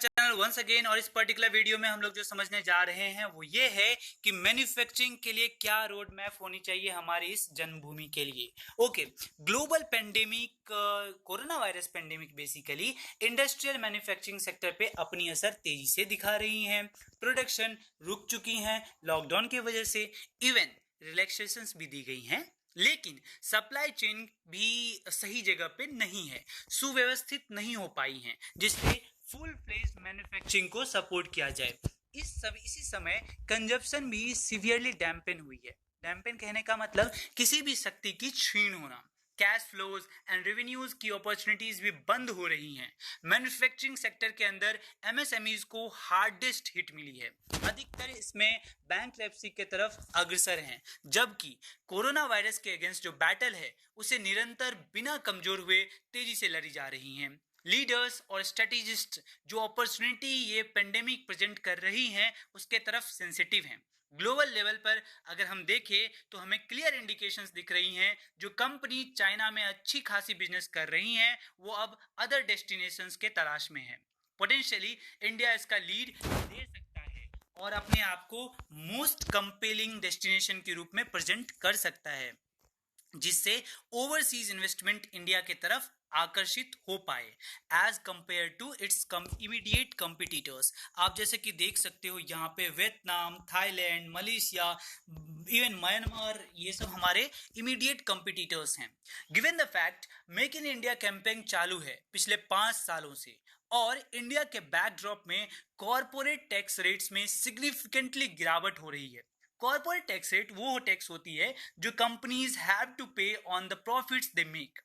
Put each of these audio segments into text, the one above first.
Channel once again. और इस particular video में हम लोग जो समझने जा रहे हैं वो ये है कि मैन्युफैक्चरिंग के लिए क्या रोड मैप होनी चाहिए हमारी इस जन्मभूमि के लिए। Okay, global pandemic, corona virus pandemic basically industrial manufacturing sector पे अपनी असर तेजी से दिखा रही है। प्रोडक्शन रुक चुकी है लॉकडाउन की वजह से, इवन रिलैक्सेशंस भी दी गई हैं, लेकिन सप्लाई चेन भी सही जगह पे नहीं है, सुव्यवस्थित नहीं हो पाई है, जिससे फुल फ्लेज मैन्युफैक्चरिंग को सपोर्ट किया जाए। इसी समय कंजप्शन भी सीवियरली डैम्पन हुई है। डैम्पन कहने का मतलब किसी भी शक्ति की क्षीण होना। कैश फ्लोज एंड रेवेन्यूज की अपॉर्चुनिटीज भी बंद हो रही हैं। मैन्युफैक्चरिंग सेक्टर के अंदर एमएसएमईज को हार्डेस्ट हिट मिली है। अधिकतर इसमें बैंकरप्सी के तरफ अग्रसर हैं, जबकि कोरोना वायरस के अगेंस्ट जो बैटल है उसे निरंतर बिना कमजोर हुए तेजी से लड़ी जा रही हैं। लीडर्स और स्ट्रेटेजिस्ट जो अपॉर्चुनिटी ये पेंडेमिक प्रेजेंट कर रही हैं उसके तरफ सेंसिटिव हैं। ग्लोबल लेवल पर अगर हम देखें तो हमें क्लियर इंडिकेशंस दिख रही हैं। जो कंपनी चाइना में अच्छी खासी बिजनेस कर रही हैं वो अब अदर डेस्टिनेशंस के तलाश में है। पोटेंशियली इंडिया इसका लीड दे सकता है और अपने आप को मोस्ट कंपेलिंग डेस्टिनेशन के रूप में प्रेजेंट कर सकता है, जिससे ओवरसीज इन्वेस्टमेंट इंडिया के तरफ आकर्षित हो पाए as compare to its immediate competitors. आप जैसे कि देख सकते हो यहाँ पे Vietnam, Thailand, Malaysia, even Myanmar, ये सब हमारे इमीडिएट कंपिटिटर्स हैं। Given the fact make in India campaign चालू है पिछले 5 सालों से और इंडिया के बैकड्रॉप में कॉर्पोरेट टैक्स रेट्स में सिग्निफिकेंटली गिरावट हो रही है। कॉर्पोरेट टैक्स रेट वो टैक्स होती है जो कंपनीज हैव टू पे on the profits they make.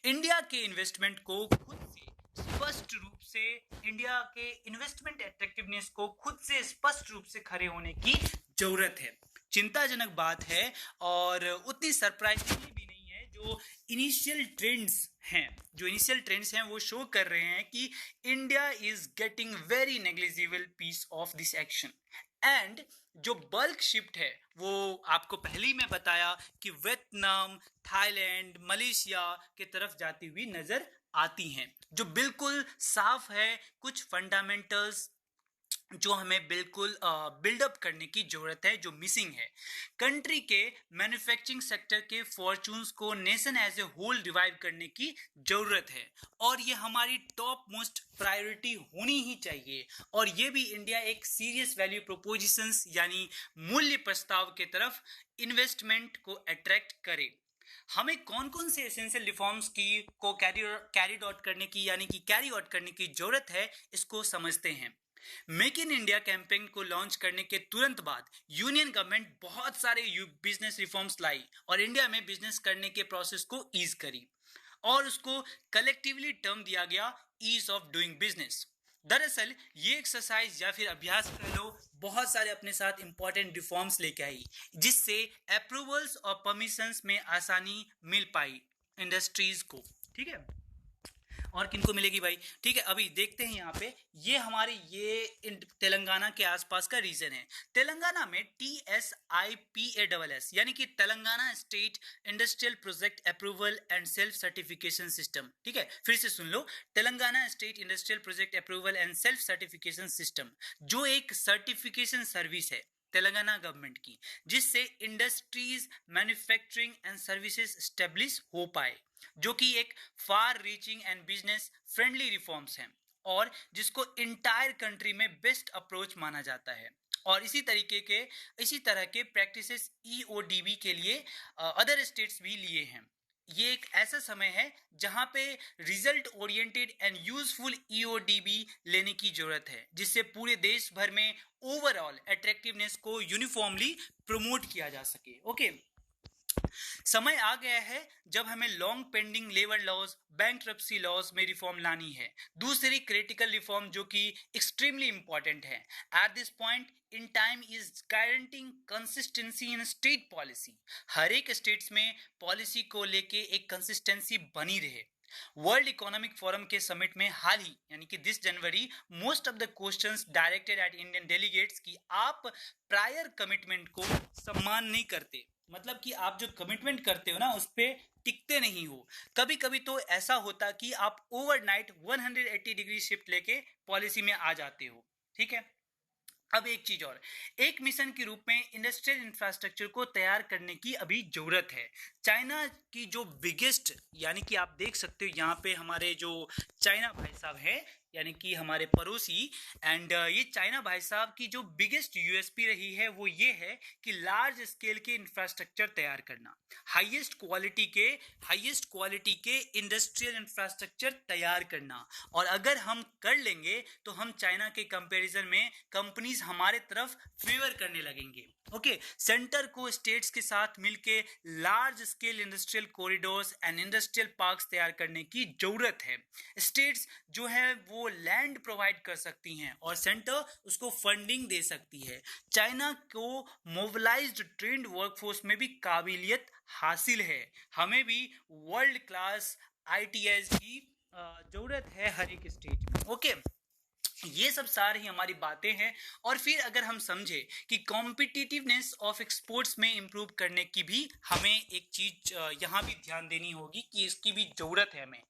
India के इन्वेस्टमेंट को खुद से स्पष्ट रूप से इंडिया के इन्वेस्टमेंट अट्रैक्टिवनेस को खुद से स्पष्ट रूप से खड़े होने की जरूरत है। चिंताजनक बात है और उतनी सरप्राइजिंगली भी नहीं है। जो इनिशियल ट्रेंड्स हैं वो शो कर रहे हैं कि India is getting very negligible piece of this action. And जो बल्क शिफ्ट है वो आपको पहले ही मैं बताया कि वियतनाम, थाईलैंड, मलेशिया के तरफ जाती हुई नजर आती हैं, जो बिल्कुल साफ है। कुछ फंडामेंटल्स जो हमें बिल्कुल बिल्डअप करने की जरूरत है, जो मिसिंग है। कंट्री के मैन्युफैक्चरिंग सेक्टर के फॉर्चून्स को nation as a whole revive करने की जरूरत है और ये हमारी टॉप मोस्ट प्रायोरिटी होनी ही चाहिए। और ये भी इंडिया एक सीरियस वैल्यू प्रोपोजिशंस यानी मूल्य प्रस्ताव के तरफ इन्वेस्टमेंट को अट्रैक्ट करे। हमें कौन कौन से एसेंशियल रिफॉर्म्स को कैरी आउट करने की जरूरत है, इसको समझते हैं। मेक इन इंडिया कैंपेन को लॉन्च करने के तुरंत बाद यूनियन गवर्नमेंट बहुत सारे बिजनेस रिफॉर्म्स लाई और इंडिया में बिजनेस करने के प्रोसेस को ईज करी और उसको कलेक्टिवली टर्म दिया गया ईज ऑफ डूइंग बिजनेस। दरअसल ये एक्सरसाइज या फिर अभ्यास कर लो बहुत सारे अपने साथ इंपॉर्टेंट रिफॉर्म्स लेके आई, जिससे अप्रूवल्स और परमिशंस में आसानी मिल पाई इंडस्ट्रीज को। ठीक है, और किनको मिलेगी भाई? ठीक है, अभी देखते हैं यहाँ पे ये हमारे तेलंगाना के आसपास का रीजन है। तेलंगाना में TSIPASS यानी कि Telangana state industrial project approval and self certification system. ठीक है, फिर से सुन लो, Telangana state industrial project approval and self certification system, जो एक सर्टिफिकेशन सर्विस है तेलंगाना गवर्नमेंट की, जिससे industries, manufacturing and services establish हो पाए, जो कि एक far reaching and business friendly reforms हैं और जिसको इंटायर कंट्री में बेस्ट अप्रोच माना जाता है। और इसी तरह के प्रैक्टिसेस EODB के लिए अदर स्टेट्स भी लिए हैं। ये एक ऐसा समय है जहां पे result oriented and useful EODB लेने की जरूरत है, जिससे पूरे देश भर में ओवरऑल अट्रैक्टिवनेस को यूनिफॉर्मली प्रमोट किया जा सके। ओके, समय आ गया है जब हमें long pending labour laws, bankruptcy laws में रिफॉर्म लानी है। दूसरी क्रिटिकल रिफॉर्म जो कि एक्सट्रीमली इंपॉर्टेंट है at this point in time is guaranteeing consistency in state policy. हर एक स्टेट्स में पॉलिसी को लेके एक कंसिस्टेंसी बनी रहे। वर्ल्ड इकोनॉमिक फोरम के समिट में हाल ही यानी कि 10 जनवरी most of the questions directed at Indian delegates कि आप प्रायर कमिटमेंट को सम्मान नहीं करते। मतलब कि आप जो कमिटमेंट करते हो ना उस पे टिकते नहीं हो। कभी कभी तो ऐसा होता कि आप ओवरनाइट 180 डिग्री शिफ्ट लेके पॉलिसी में आ जाते हो। ठीक है, अब एक चीज और, एक मिशन के रूप में इंडस्ट्रियल इंफ्रास्ट्रक्चर को तैयार करने की अभी जरूरत है। चाइना की जो बिगेस्ट, यानी कि आप देख सकते हो यहाँ पे हमारे जो चाइना भाई साहब है, यानी कि हमारे पड़ोसी, एंड ये चाइना भाई साहब की जो बिगेस्ट यूएसपी रही है वो ये है कि लार्ज स्केल के इंफ्रास्ट्रक्चर तैयार करना, हाईएस्ट क्वालिटी के इंडस्ट्रियल इंफ्रास्ट्रक्चर तैयार करना। और अगर हम कर लेंगे तो हम चाइना के कंपैरिजन में कंपनीज हमारे तरफ फेवर करने लगेंगे। ओके, सेंटर को स्टेट्स के साथ मिलके large scale industrial corridors and industrial parks तैयार करने की जरूरत है। स्टेट्स जो है वो लैंड प्रोवाइड कर सकती हैं और सेंटर उसको फंडिंग दे सकती है। चाइना को मोबिलाइज्ड ट्रेंड वर्कफोर्स में भी काबिलियत हासिल है। हमें भी वर्ल्ड क्लास आईटीआईज की जरूरत है हर एक स्टेट में। ओके, ये सब सारी हमारी बातें हैं। और फिर अगर हम समझे कि कॉम्पिटिटिवनेस ऑफ एक्सपोर्ट्स में इंप्रूव करने की भी हमें एक चीज यहाँ भी ध्यान देनी होगी कि इसकी भी जरूरत है हमें।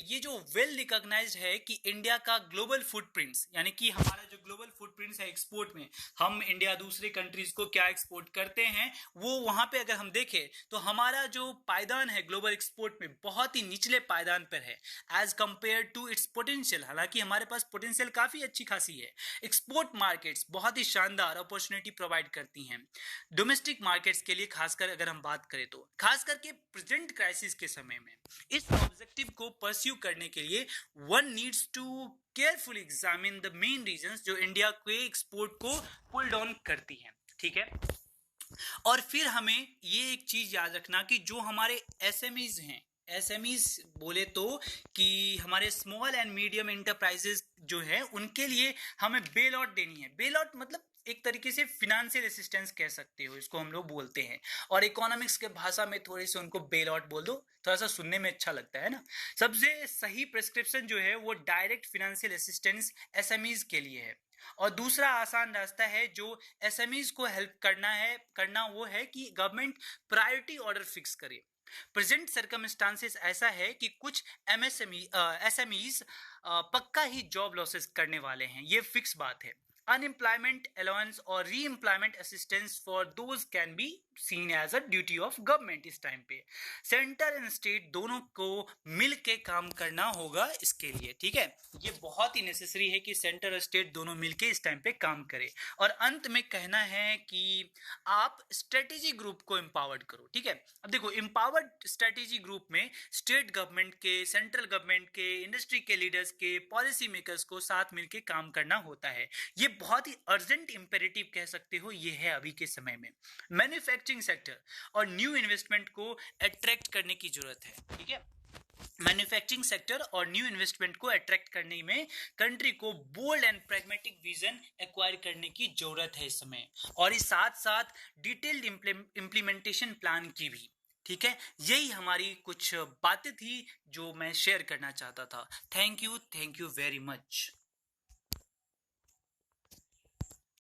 ये जो वेल रिकॉग्नाइज्ड है कि इंडिया का ग्लोबल फुटप्रिंट्स, यानी कि हमारा जो ग्लोबल फुटप्रिंट्स है एक्सपोर्ट में, हम इंडिया दूसरे कंट्रीज को क्या एक्सपोर्ट करते हैं, वो वहां पे अगर हम देखें तो हमारा जो पायदान है ग्लोबल एक्सपोर्ट में बहुत ही निचले पायदान पर है as compare to its potential. हालांकि हमारे पास पोटेंशियल काफी अच्छी खासी है। एक्सपोर्ट मार्केट्स बहुत ही शानदार अपॉर्चुनिटी प्रोवाइड करती हैं डोमेस्टिक मार्केट्स के लिए, खासकर अगर हम बात करें तो, खास करके प्रेजेंट क्राइसिस के समय में। इस ऑब्जेक्टिव को परस्यू करने के लिए one needs to carefully examine the main reasons जो इंडिया के एक्सपोर्ट को पुल डाउन करती हैं। ठीक है, और फिर हमें ये एक चीज याद रखना कि जो हमारे एसएमईज हैं, एसएमईज बोले तो कि हमारे स्मॉल एंड मीडियम एंटरप्राइजेस जो है उनके लिए हमें बेल आउट देनी है। बेल आउट मतलब एक तरीके से फिनेंशियल असिस्टेंस कह सकते हो, इसको हम लोग बोलते हैं। और इकोनॉमिक्स के भाषा में थोड़ी सी उनको बेल आउट बोल दो, थोड़ा सा सुनने में अच्छा लगता है ना। सबसे सही प्रिस्क्रिप्शन जो है वो डायरेक्ट फिनेंशियल असिस्टेंस एसएमईज के लिए है। और दूसरा आसान रास्ता है जो एसएमईज को हेल्प करना वो है कि गवर्नमेंट प्रायोरिटी ऑर्डर फिक्स करे। प्रेजेंट सर्कमस्टांसेस ऐसा है कि कुछ एसएमईज पक्का ही जॉब लॉसेस करने वाले हैं, ये फिक्स बात है। अनएम्प्लॉयमेंट अलाउंस और reemployment assistance for those can be seen as a duty of government. इस टाइम पे सेंटर एंड स्टेट दोनों को मिल के काम करना होगा इसके लिए। ठीक है, ये बहुत ही नेसेसरी है कि सेंटर और स्टेट दोनों मिलके इस टाइम पे काम करें। और अंत में कहना है कि आप स्ट्रेटेजी ग्रुप को एम्पावर्ड करो। ठीक है, अब देखो, एम्पावर्ड स्ट्रेटेजी ग्रुप में स्टेट गवर्नमेंट के, सेंट्रल गवर्नमेंट के, इंडस्ट्री के लीडर्स के, पॉलिसी मेकर्स को साथ मिलके काम करना होता है। ये बहुत ही अर्जेंट इंपेरेटिव कह सकते हो ये है अभी के समय में। मैन्युफैक्चरिंग सेक्टर और न्यू इन्वेस्टमेंट को अट्रैक्ट करने की जरूरत है। ठीक है, मैन्युफैक्चरिंग सेक्टर और न्यू इन्वेस्टमेंट को अट्रैक्ट करने में कंट्री को bold and pragmatic vision acquire करने की जरूरत है इस समय, और इस साथ साथ डिटेल्ड इम्प्लीमेंटेशन प्लान की भी। ठीक है, यही हमारी कुछ बातें थी जो मैं शेयर करना चाहता था। Thank you very much.